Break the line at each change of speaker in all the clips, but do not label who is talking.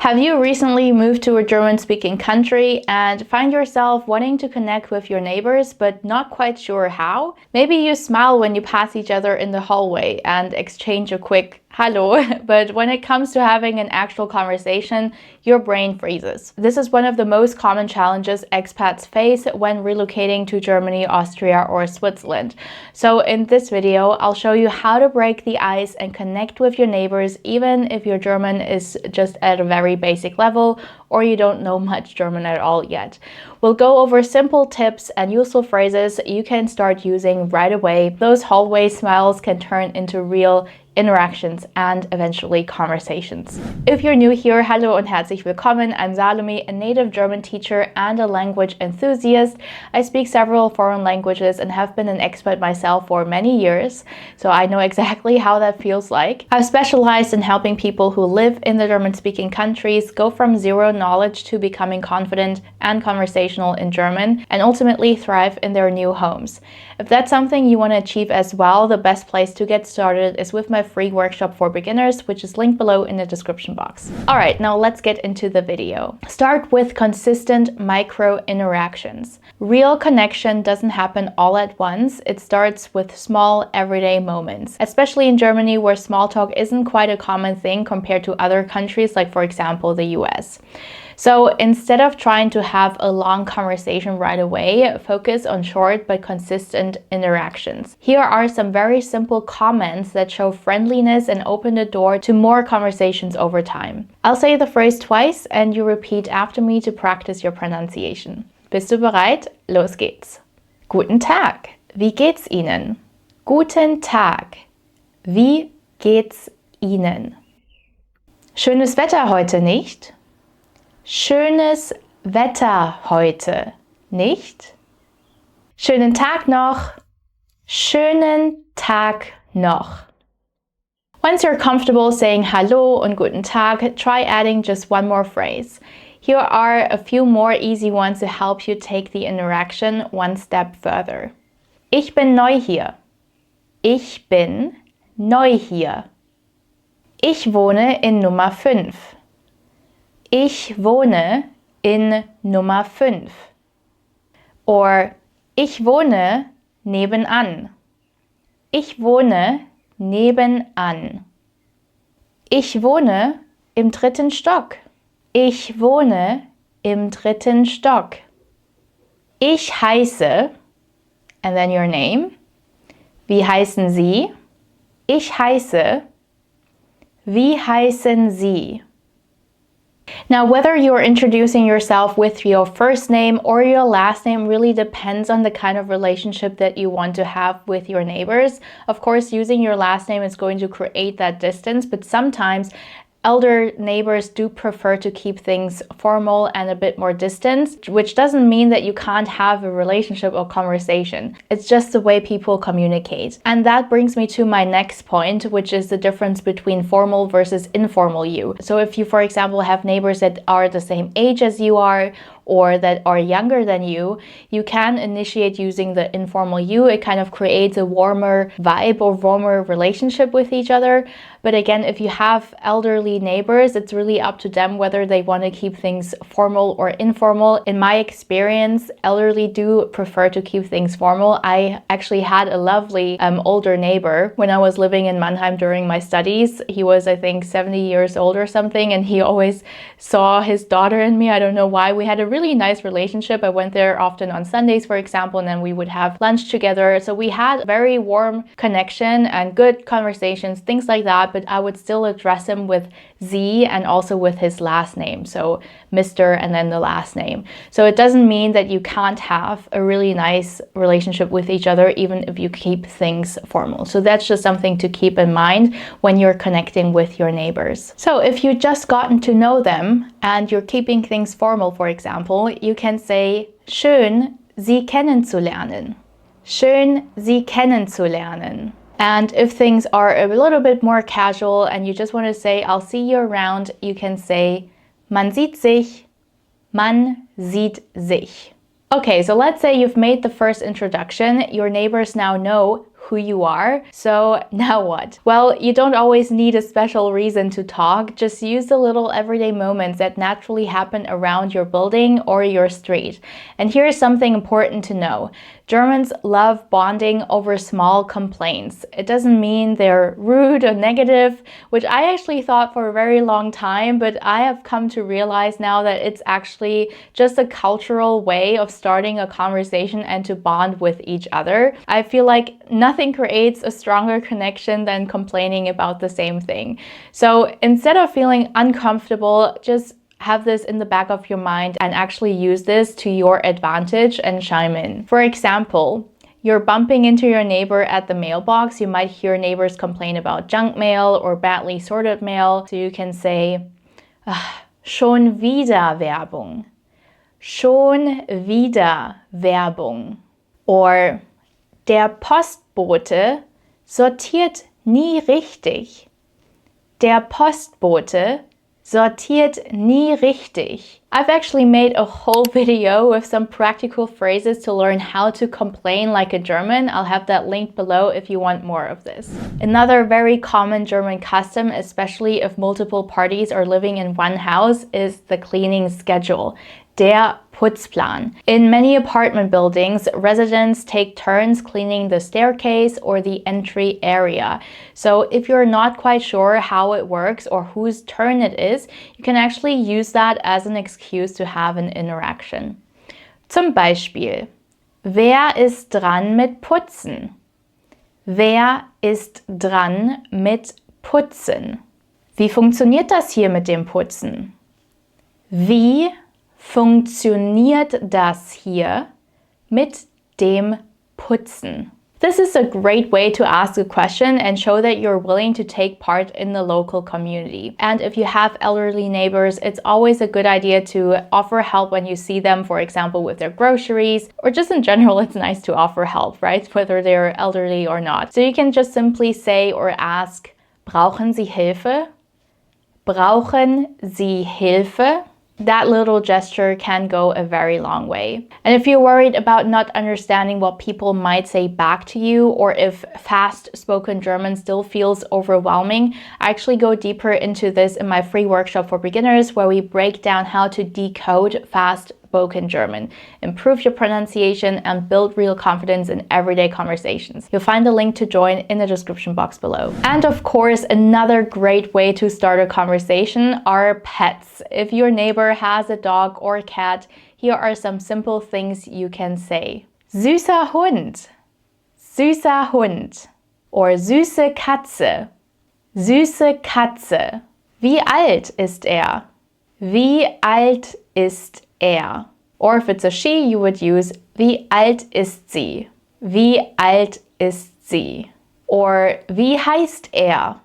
Have you recently moved to a German-speaking country and find yourself wanting to connect with your neighbors but not quite sure how? Maybe you smile when you pass each other in the hallway and exchange a quick Hallo, but when it comes to having an actual conversation, your brain freezes. This is one of the most common challenges expats face when relocating to Germany, Austria, or Switzerland. So in this video, I'll show you how to break the ice and connect with your neighbors, even if your German is just at a very basic level or you don't know much German at all yet. We'll go over simple tips and useful phrases you can start using right away. Those hallway smiles can turn into real interactions and eventually conversations. If you're new here, hallo und herzlich willkommen. I'm Salome, a native German teacher and a language enthusiast. I speak several foreign languages and have been an expat myself for many years, so I know exactly how that feels like. I've specialized in helping people who live in the German-speaking countries go from zero knowledge to becoming confident and conversational in German and ultimately thrive in their new homes. If that's something you want to achieve as well, the best place to get started is with my free workshop for beginners, which is linked below in the description box. Alright, now let's get into the video. Start with consistent micro interactions. Real connection doesn't happen all at once. It starts with small everyday moments, especially in Germany where small talk isn't quite a common thing compared to other countries like, for example, the US. So instead of trying to have a long conversation right away, focus on short but consistent interactions. Here are some very simple comments that show friendliness and open the door to more conversations over time. I'll say the phrase twice and you repeat after me to practice your pronunciation. Bist du bereit? Los geht's. Guten Tag. Wie geht's Ihnen? Guten Tag. Wie geht's Ihnen? Schönes Wetter heute, nicht? Schönes Wetter heute, nicht? Schönen Tag noch. Schönen Tag noch. Once you're comfortable saying Hallo und Guten Tag, try adding just one more phrase. Here are a few more easy ones to help you take the interaction one step further. Ich bin neu hier. Ich bin neu hier. Ich wohne in Nummer 5. Ich wohne in Nummer 5. Or ich wohne nebenan. Ich wohne nebenan. Ich wohne im 3. Stock. Ich wohne im 3. Stock. Ich heiße, and then your name. Wie heißen Sie? Ich heiße. Wie heißen Sie? Now, whether you're introducing yourself with your first name or your last name really depends on the kind of relationship that you want to have with your neighbors. Of course, using your last name is going to create that distance, but sometimes elder neighbors do prefer to keep things formal and a bit more distant, which doesn't mean that you can't have a relationship or conversation. It's just the way people communicate. And that brings me to my next point, which is the difference between formal versus informal you. So if you, for example, have neighbors that are the same age as you are, or that are younger than you, you can initiate using the informal you. It kind of creates a warmer vibe or warmer relationship with each other. But again, if you have elderly neighbors, it's really up to them whether they want to keep things formal or informal. In my experience, elderly do prefer to keep things formal. I actually had a lovely older neighbor when I was living in Mannheim during my studies. He was, I think, 70 years old or something, and he always saw his daughter in me. I don't know why. We had a really nice relationship. I went there often on Sundays, for example, and then we would have lunch together. So we had a very warm connection and good conversations, things like that, but I would still address him with Sie and also with his last name. So Mr. and then the last name. So it doesn't mean that you can't have a really nice relationship with each other, even if you keep things formal. So that's just something to keep in mind when you're connecting with your neighbors. So if you just gotten to know them and you're keeping things formal, for example, you can say, schön, Sie kennenzulernen. Schön, Sie kennenzulernen. And if things are a little bit more casual and you just want to say, I'll see you around, you can say, man sieht sich, man sieht sich. Okay, so let's say you've made the first introduction. Your neighbors now know who you are. So now what? Well, you don't always need a special reason to talk. Just use the little everyday moments that naturally happen around your building or your street. And here's something important to know. Germans love bonding over small complaints. It doesn't mean they're rude or negative, which I actually thought for a very long time, but I have come to realize now that it's actually just a cultural way of starting a conversation and to bond with each other. I feel like nothing creates a stronger connection than complaining about the same thing. So instead of feeling uncomfortable, just have this in the back of your mind and actually use this to your advantage and chime in. For example, you're bumping into your neighbor at the mailbox. You might hear neighbors complain about junk mail or badly sorted mail. So you can say, schon wieder Werbung. Schon wieder Werbung. Or, der Postbote sortiert nie richtig. Der Postbote sortiert nie richtig. I've actually made a whole video with some practical phrases to learn how to complain like a German. I'll have that linked below if you want more of this. Another very common German custom, especially if multiple parties are living in one house, is the cleaning schedule. Der Putzplan. In many apartment buildings, residents take turns cleaning the staircase or the entry area. So if you're not quite sure how it works or whose turn it is, you can actually use that as an excuse to have an interaction. Zum Beispiel, wer ist dran mit Putzen? Wer ist dran mit Putzen? Wie funktioniert das hier mit dem Putzen? Wie funktioniert das hier mit dem Putzen? This is a great way to ask a question and show that you're willing to take part in the local community. And if you have elderly neighbors, it's always a good idea to offer help when you see them, for example, with their groceries, or just in general, it's nice to offer help, right? Whether they're elderly or not. So you can just simply say or ask, brauchen Sie Hilfe? Brauchen Sie Hilfe? That little gesture can go a very long way. And if you're worried about not understanding what people might say back to you, or if fast-spoken German still feels overwhelming, I actually go deeper into this in my free workshop for beginners, where we break down how to decode fast-spoken German, improve your pronunciation, and build real confidence in everyday conversations. You'll find the link to join in the description box below. And of course, another great way to start a conversation are pets. If your neighbor has a dog or a cat, here are some simple things you can say. Süßer Hund. Süßer Hund. Or süße Katze. Süße Katze. Wie alt ist er? Wie alt ist er? Or if it's a she, you would use wie alt ist sie? Wie alt ist sie? Or wie heißt er?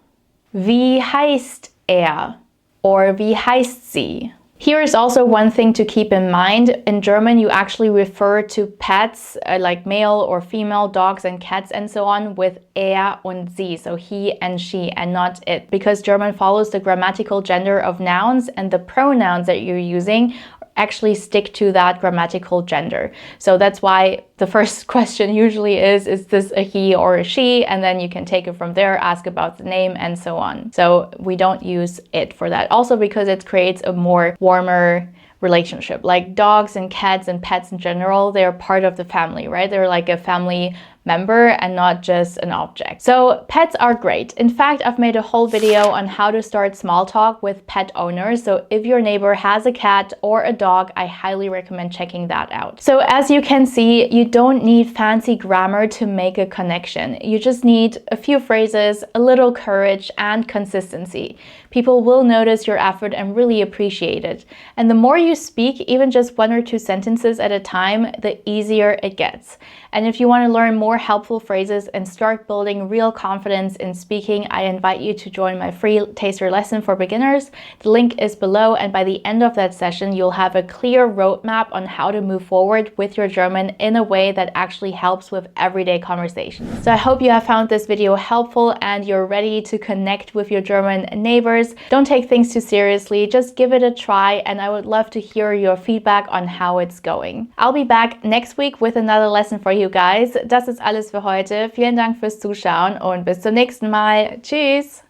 Wie heißt er? Or wie heißt sie? Here is also one thing to keep in mind. In German, you actually refer to pets, like male or female dogs and cats and so on, with er und sie, so he and she, and not it, because German follows the grammatical gender of nouns, and the pronouns that you're using actually stick to that grammatical gender. So that's why the first question usually is this a he or a she? And then you can take it from there, ask about the name and so on. So we don't use it for that. Also because it creates a more warmer relationship. Like dogs and cats and pets in general, they're part of the family, right? They're like a family member and not just an object. So pets are great. In fact, I've made a whole video on how to start small talk with pet owners. So if your neighbor has a cat or a dog, I highly recommend checking that out. So as you can see, you don't need fancy grammar to make a connection. You just need a few phrases, a little courage, and consistency. People will notice your effort and really appreciate it. And the more you speak, even just 1 or 2 sentences at a time, the easier it gets. And if you want to learn more helpful phrases and start building real confidence in speaking, I invite you to join my free taster lesson for beginners. The link is below, and by the end of that session, you'll have a clear roadmap on how to move forward with your German in a way that actually helps with everyday conversations. So I hope you have found this video helpful and you're ready to connect with your German neighbors. Don't take things too seriously, just give it a try, and I would love to hear your feedback on how it's going. I'll be back next week with another lesson for you guys. Das ist alles für heute. Vielen Dank fürs Zuschauen und bis zum nächsten Mal. Tschüss!